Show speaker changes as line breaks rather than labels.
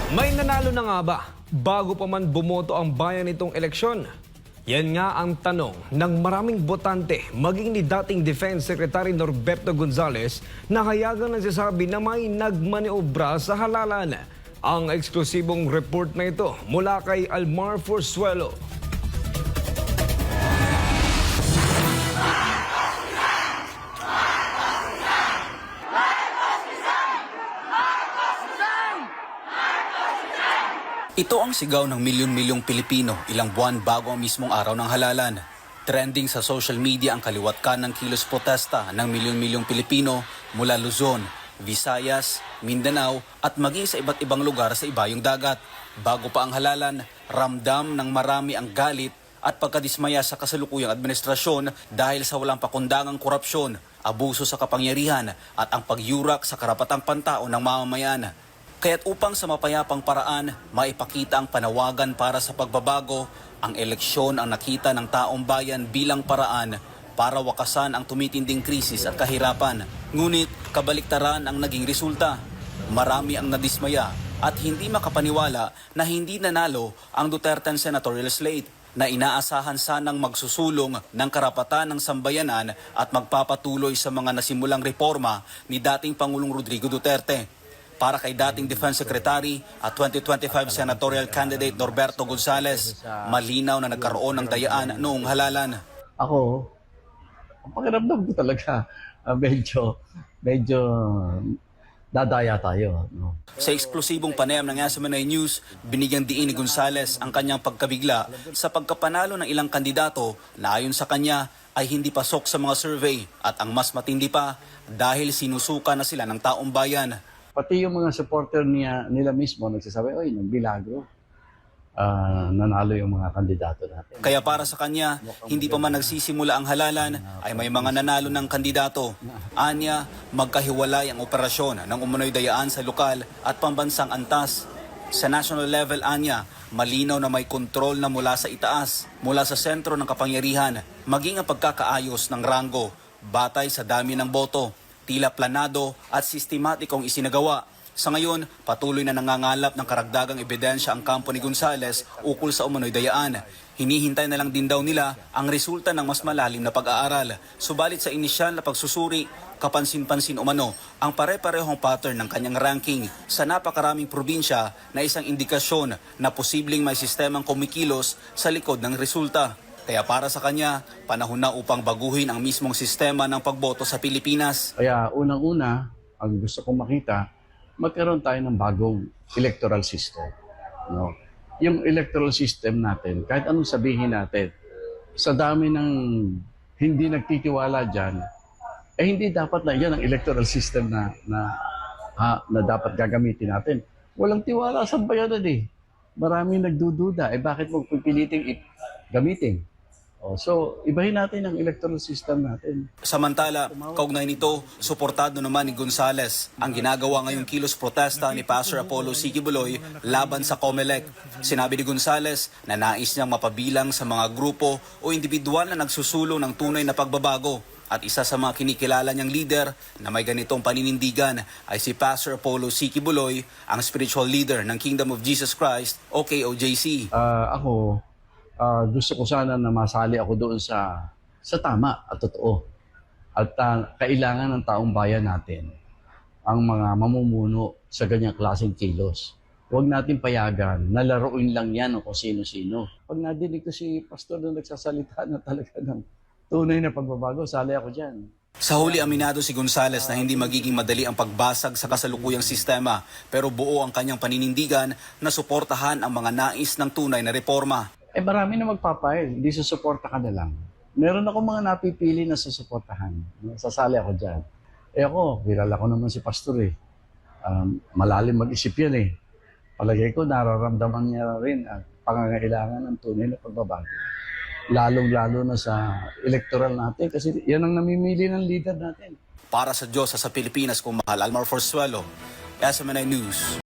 May nanalo na nga ba bago pa man bumoto ang bayan nitong eleksyon? Yan nga ang tanong ng maraming botante, maging ni dating Defense Secretary Norberto Gonzales na hayagang nagsasabi na may nagmaniobra sa halalan. Ang eksklusibong report na ito mula kay Almar Forzuelo.
Ito ang sigaw ng milyon-milyong Pilipino ilang buwan bago ang mismong araw ng halalan. Trending sa social media ang kaliwat kanang kilos protesta ng milyon-milyong Pilipino mula Luzon, Visayas, Mindanao at maging sa iba't ibang lugar sa ibayong dagat. Bago pa ang halalan, ramdam ng marami ang galit at pagkadismaya sa kasalukuyang administrasyon dahil sa walang pakundangang korupsyon, abuso sa kapangyarihan at ang pagyurak sa karapatang pantao ng mamamayan. Kaya't upang sa mapayapang paraan, maipakita ang panawagan para sa pagbabago, ang eleksyon ang nakita ng taong bayan bilang paraan para wakasan ang tumitinding krisis at kahirapan. Ngunit kabaliktaran ang naging resulta. Marami ang nadismaya at hindi makapaniwala na hindi nanalo ang Duterte senatorial slate na inaasahan sanang magsusulong ng karapatan ng sambayanan at magpapatuloy sa mga nasimulang reforma ni dating Pangulong Rodrigo Duterte. Para kay dating Defense Secretary at 2025 senatorial candidate Norberto Gonzales, malinaw na nagkaroon ng dayaan noong halalan.
Ako, ang pakiramdam ko talaga, medyo dadaya tayo. No?
Sa eksklusibong panayam ng SMNI News, binigyang diin ni Gonzales ang kanyang pagkabigla sa pagkapanalo ng ilang kandidato na ayon sa kanya ay hindi pasok sa mga survey at ang mas matindi pa dahil sinusuka na sila ng taong bayan.
Pati yung mga supporter nila mismo nagsasabi, oy, nagbilagro. Nanalo yung mga kandidato natin.
Kaya para sa kanya, hindi pa man nagsisimula ang halalan, ay may mga nanalo ng kandidato. Anya, magkahiwalay ang operasyon ng umunoy dayaan sa lokal at pambansang antas. Sa national level, anya, malinaw na may kontrol na mula sa itaas, mula sa sentro ng kapangyarihan, maging ang pagkakaayos ng ranggo, batay sa dami ng boto. Tila planado at sistematikong isinagawa. Sa ngayon, patuloy na nangangalap ng karagdagang ebidensya ang kampo ni Gonzales ukol sa umunoy dayaan. Hinihintay na lang din daw nila ang resulta ng mas malalim na pag-aaral. Subalit sa inisyal na pagsusuri, kapansin-pansin umano ang pare-parehong pattern ng kanyang ranking sa napakaraming probinsya na isang indikasyon na posibleng may sistemang kumikilos sa likod ng resulta. Kaya para sa kanya, panahon na upang baguhin ang mismong sistema ng pagboto sa Pilipinas.
Kaya unang-una, ang gusto kong makita, magkaroon tayo ng bagong electoral system. No? Yung electoral system natin, kahit anong sabihin natin, sa dami ng hindi nagtitiwala dyan, hindi dapat na yan ang electoral system na dapat gagamitin natin. Walang tiwala sa bayanan eh. Maraming nagdududa. Bakit mo pipiliting gamitin? So, ibahin natin ang electoral system natin.
Samantala, kaugnay nito, suportado naman ni Gonzales ang ginagawa ngayong kilos protesta ni Pastor Apollo Sikibuloy laban sa COMELEC. Sinabi ni Gonzales na nais niyang mapabilang sa mga grupo o individual na nagsusulong ng tunay na pagbabago. At isa sa mga kinikilala niyang leader na may ganitong paninindigan ay si Pastor Apollo Sikibuloy, ang spiritual leader ng Kingdom of Jesus Christ o KOJC.
Ako, gusto ko sana na masali ako doon sa tama at totoo. At kailangan ng taong bayan natin ang mga mamumuno sa ganyang klaseng kilos. Huwag natin payagan na laruin lang yan o kung sino-sino. Pag nadinig ko si pastor na nagsasalita na talaga ng tunay na pagbabago, sali ako dyan.
Sa huli, aminado si Gonzales na hindi magiging madali ang pagbasag sa kasalukuyang sistema, pero buo ang kanyang paninindigan na suportahan ang mga nais ng tunay na reforma.
Marami na magpapail, hindi susuporta ka na lang. Meron ako mga napipili na susuportahan. Sasali ako dyan. Ako, kilala ko naman si pastor eh. Malalim mag-isip yan eh. Palagay ko, nararamdaman niya rin ang pangangailangan ng tunay na pagbabago. Lalong-lalo na sa electoral natin kasi yan ang namimili ng leader natin.
Para sa Diyos sa Pilipinas, kung mahal, Almar Forzuelo, SMNI News.